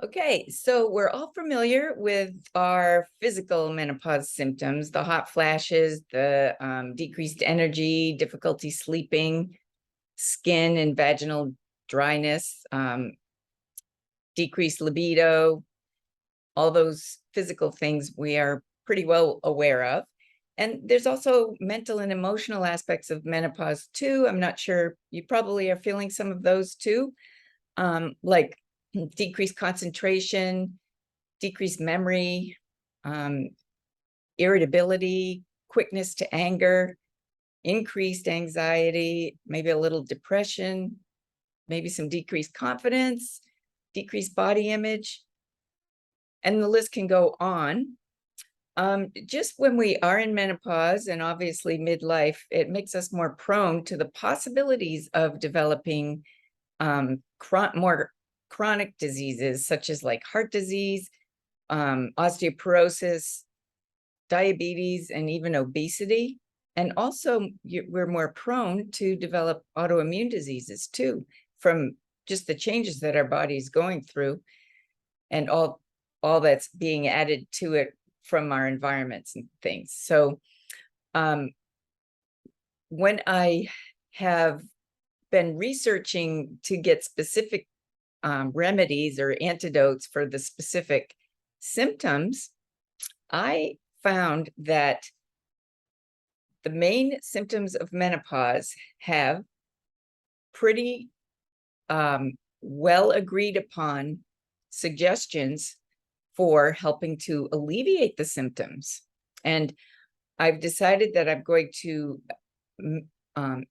Okay, so we're all familiar with our physical menopause symptoms, the hot flashes, the decreased energy, difficulty sleeping, skin and vaginal dryness, decreased libido, all those physical things we are pretty well aware of. And there's also mental and emotional aspects of menopause too. I'm not sure, you probably are feeling some of those too, like decreased concentration, decreased memory, um, irritability, quickness to anger, increased anxiety, maybe a little depression, maybe some decreased confidence, decreased body image, and the list can go on. Just when we are in menopause and obviously midlife, it makes us more prone to the possibilities of developing more chronic diseases, such as like heart disease, osteoporosis, diabetes, and even obesity. And also, we're more prone to develop autoimmune diseases too, from just the changes that our body is going through, and all that's being added to it from our environments and things. So when I have been researching to get specific remedies or antidotes for the specific symptoms, I found that the main symptoms of menopause have pretty well agreed upon suggestions for helping to alleviate the symptoms. And I've decided that I'm going to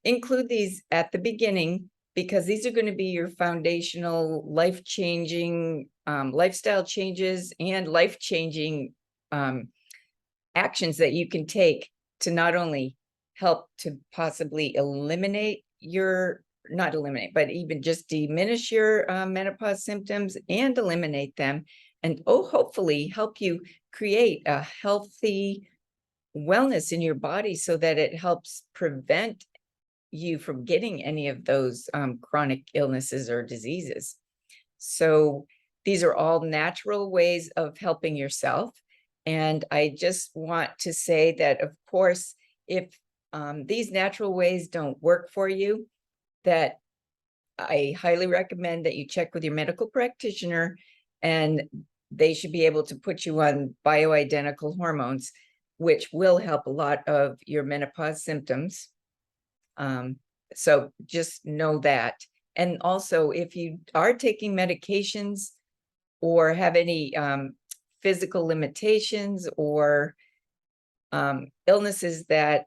include these at the beginning, because these are going to be your foundational life-changing lifestyle changes and life-changing actions that you can take to not only help to possibly eliminate not eliminate, but even just diminish your menopause symptoms and eliminate them, and hopefully help you create a healthy wellness in your body so that it helps prevent you from getting any of those chronic illnesses or diseases. So these are all natural ways of helping yourself. And I just want to say that, of course, if these natural ways don't work for you, that I highly recommend that you check with your medical practitioner, and they should be able to put you on bioidentical hormones, which will help a lot of your menopause symptoms. So just know that. And also, if you are taking medications or have any physical limitations or illnesses that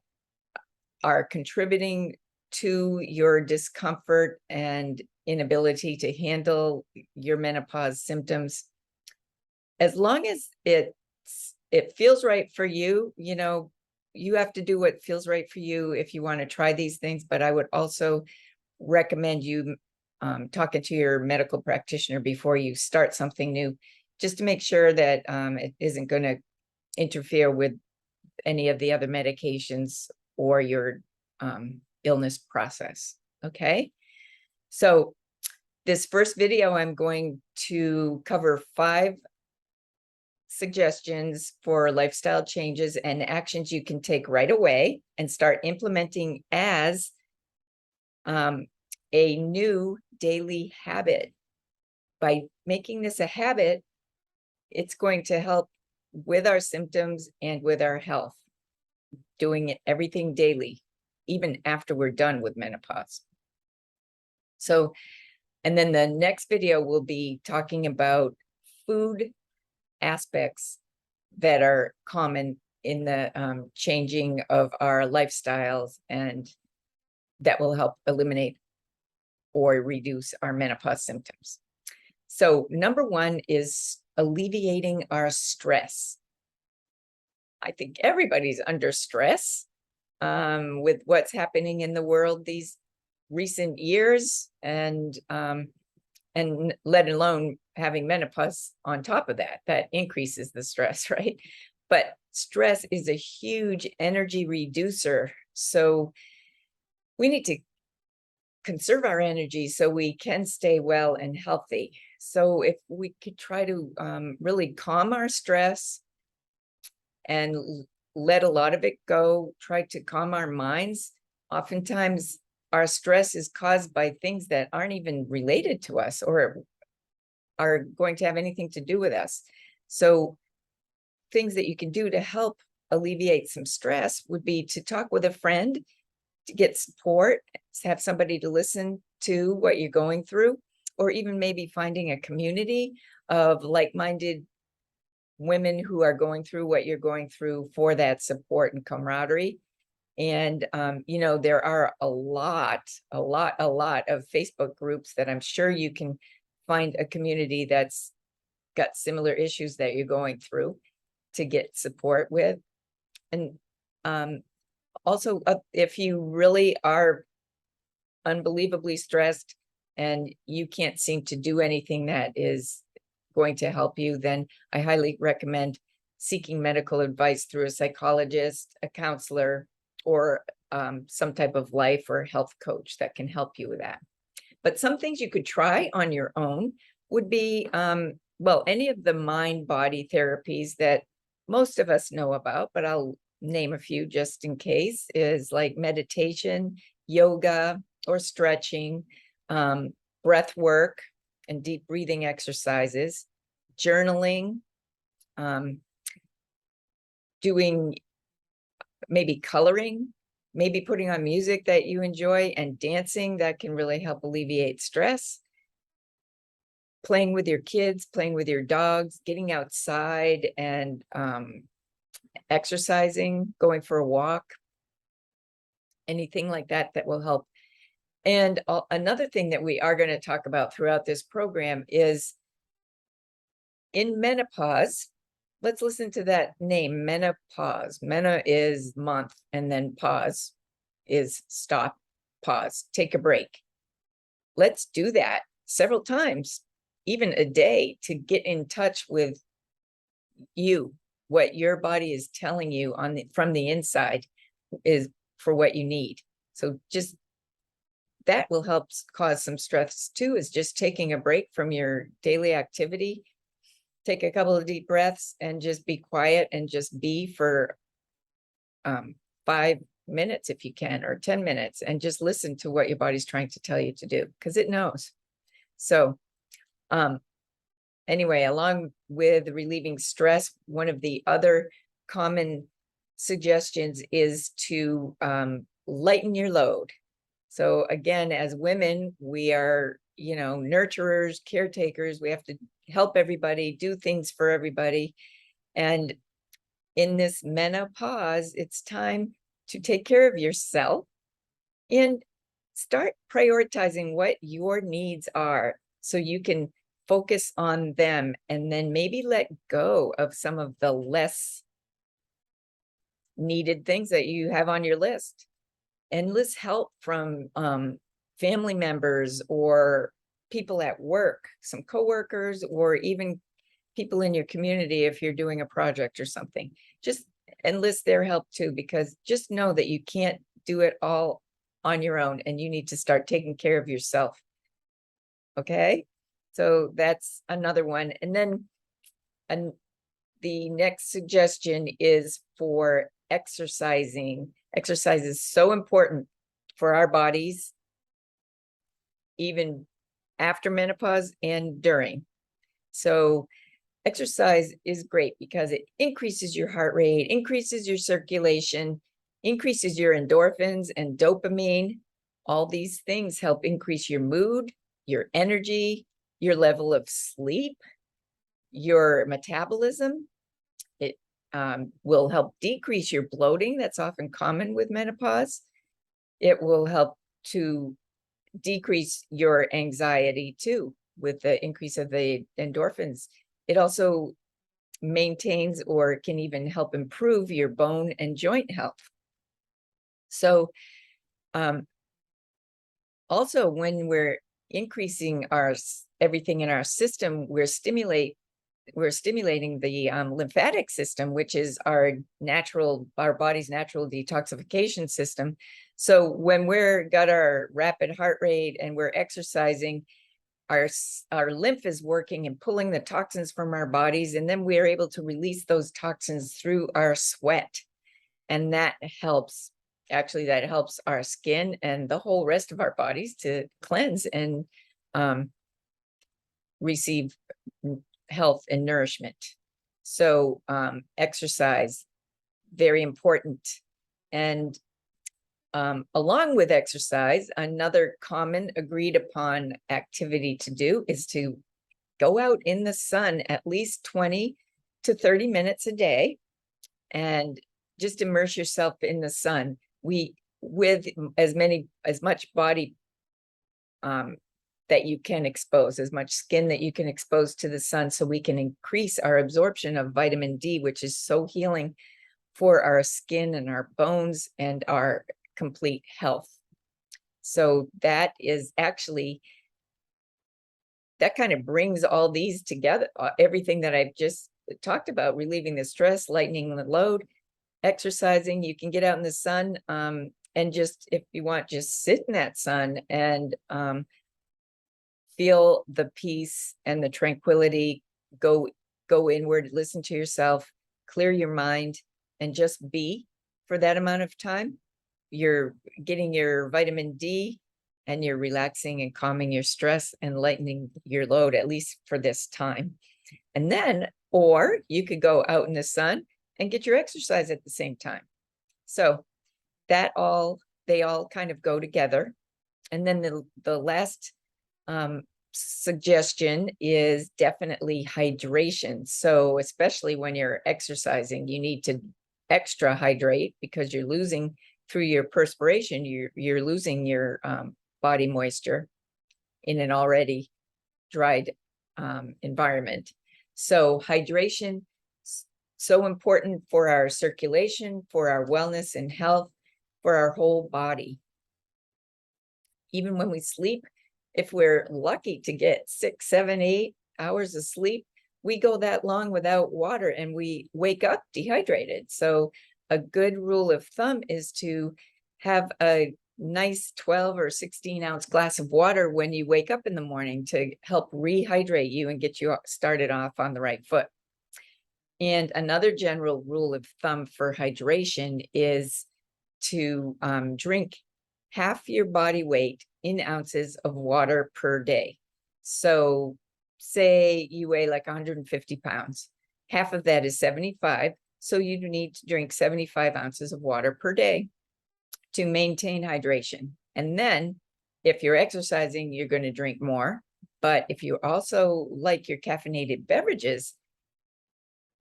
are contributing to your discomfort and inability to handle your menopause symptoms, as long as it feels right for you, you have to do what feels right for you if you want to try these things. But I would also recommend you talking to your medical practitioner before you start something new, just to make sure that it isn't going to interfere with any of the other medications or your illness process. Okay, so this first video, I'm going to cover 5 suggestions for lifestyle changes and actions you can take right away and start implementing as a new daily habit. By making this a habit, it's going to help with our symptoms and with our health, doing everything daily, even after we're done with menopause. So, and then the next video will be talking about food aspects that are common in the changing of our lifestyles, and that will help eliminate or reduce our menopause symptoms. So number 1 is alleviating our stress. I think everybody's under stress with what's happening in the world these recent years, and let alone having menopause on top of that. That increases the stress, right? But stress is a huge energy reducer. So we need to conserve our energy so we can stay well and healthy. So if we could try to really calm our stress and let a lot of it go, try to calm our minds. Oftentimes our stress is caused by things that aren't even related to us or are going to have anything to do with us. So things that you can do to help alleviate some stress would be to talk with a friend, to get support, to have somebody to listen to what you're going through, or even maybe finding a community of like-minded women who are going through what you're going through for that support and camaraderie. And, you know, there are a lot of Facebook groups that I'm sure you can find a community that's got similar issues that you're going through to get support with. And also, if you really are unbelievably stressed and you can't seem to do anything that is going to help you, then I highly recommend seeking medical advice through a psychologist, a counselor, or some type of life or health coach that can help you with that. But some things you could try on your own would be, well, any of the mind-body therapies that most of us know about, but I'll name a few just in case, is like meditation, yoga, or stretching, breath work and deep breathing exercises, journaling, doing maybe coloring, maybe putting on music that you enjoy, and dancing that can really help alleviate stress. Playing with your kids, playing with your dogs, getting outside and exercising, going for a walk, anything like that that will help. And another thing that we are going to talk about throughout this program is in menopause. Let's listen to that name, menopause. Meno is month, and then pause is stop, pause, take a break. Let's do that several times, even a day, to get in touch with you, what your body is telling you from the inside is for what you need. So just that will help cause some stress too, is just taking a break from your daily activity. Take a couple of deep breaths and just be quiet and just be for 5 minutes if you can, or 10 minutes, and just listen to what your body's trying to tell you to do, because it knows. So anyway, along with relieving stress, one of the other common suggestions is to lighten your load. So again, as women, we are, you know, nurturers, caretakers. We have to help everybody, do things for everybody. And in this menopause, it's time to take care of yourself and start prioritizing what your needs are so you can focus on them, and then maybe let go of some of the less needed things that you have on your list. Enlist help from family members or people at work, some coworkers, or even people in your community if you're doing a project or something. Just enlist their help too, because just know that you can't do it all on your own, and you need to start taking care of yourself. Okay, so that's another one. And then the next suggestion is for exercising. Exercise is so important for our bodies, even after menopause and during. So exercise is great because it increases your heart rate, increases your circulation, increases your endorphins and dopamine. All these things help increase your mood, your energy, your level of sleep, your metabolism. It will help decrease your bloating. That's often common with menopause. It will help to decrease your anxiety too, with the increase of the endorphins. It also maintains or can even help improve your bone and joint health. So also, when we're increasing everything in our system, we're stimulating we're stimulating the lymphatic system, which is our body's natural detoxification system. So when we're got our rapid heart rate and we're exercising, our lymph is working and pulling the toxins from our bodies, and then we're able to release those toxins through our sweat. And that helps our skin and the whole rest of our bodies to cleanse and receive health and nourishment. So exercise, very important. And along with exercise, another common agreed upon activity to do is to go out in the sun at least 20 to 30 minutes a day and just immerse yourself in the sun. With as much body that you can expose, as much skin that you can expose to the sun, so we can increase our absorption of vitamin D, which is so healing for our skin and our bones and our complete health. So that is actually, that kind of brings all these together, everything that I've just talked about: relieving the stress, lightening the load, exercising. You can get out in the sun, and just, if you want, just sit in that sun and feel the peace and the tranquility. Go inward, listen to yourself, clear your mind, and just be for that amount of time. You're getting your vitamin D, and you're relaxing and calming your stress and lightening your load, at least for this time. And then, or you could go out in the sun and get your exercise at the same time. So they all kind of go together. And then the last suggestion is definitely hydration. So especially when you're exercising, you need to extra hydrate, because you're losing, through your perspiration, you're losing your body moisture in an already dried environment. So hydration, so important for our circulation, for our wellness and health, for our whole body. Even when we sleep, if we're lucky to get 6, 7, 8 hours of sleep, we go that long without water and we wake up dehydrated. So a good rule of thumb is to have a nice 12 or 16 ounce glass of water when you wake up in the morning, to help rehydrate you and get you started off on the right foot. And another general rule of thumb for hydration is to drink half your body weight in ounces of water per day. So say you weigh like 150 pounds, half of that is 75. So you need to drink 75 ounces of water per day to maintain hydration. And then if you're exercising, you're going to drink more. But if you also like your caffeinated beverages,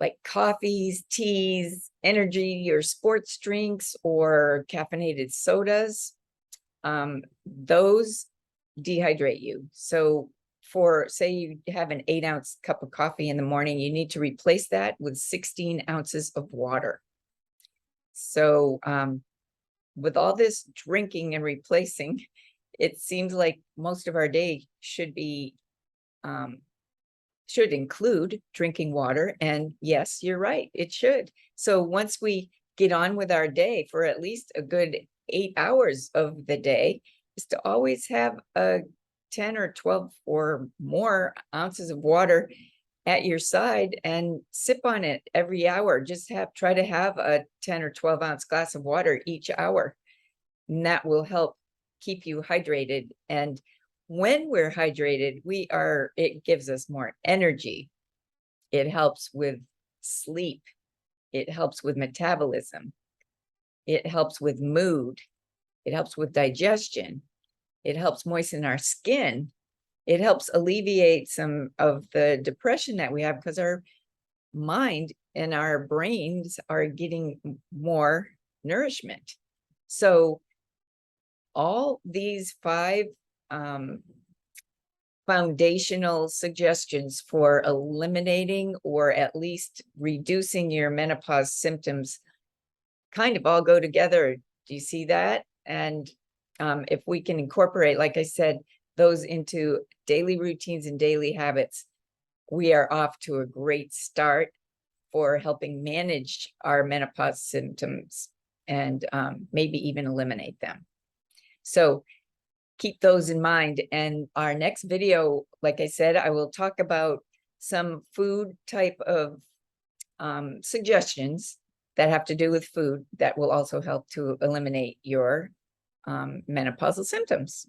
like coffees, teas, energy or sports drinks, or caffeinated sodas, those dehydrate you. So for, say you have an 8 ounce cup of coffee in the morning, you need to replace that with 16 ounces of water. So with all this drinking and replacing, it seems like most of our day should include drinking water. And yes, you're right, it should. So once we get on with our day, for at least a good 8 hours of the day, is to always have a 10 or 12 or more ounces of water at your side and sip on it every hour. Just try to have a 10 or 12 ounce glass of water each hour. And that will help keep you hydrated. And when we're hydrated, it gives us more energy. It helps with sleep. It helps with metabolism. It helps with mood. It helps with digestion. It helps moisten our skin. It helps alleviate some of the depression that we have, because our mind and our brains are getting more nourishment. So all these 5 foundational suggestions for eliminating or at least reducing your menopause symptoms kind of all go together. Do you see that? And if we can incorporate, like I said, those into daily routines and daily habits, we are off to a great start for helping manage our menopause symptoms and maybe even eliminate them. So keep those in mind. And our next video, like I said, I will talk about some food type of suggestions that have to do with food that will also help to eliminate your menopausal symptoms.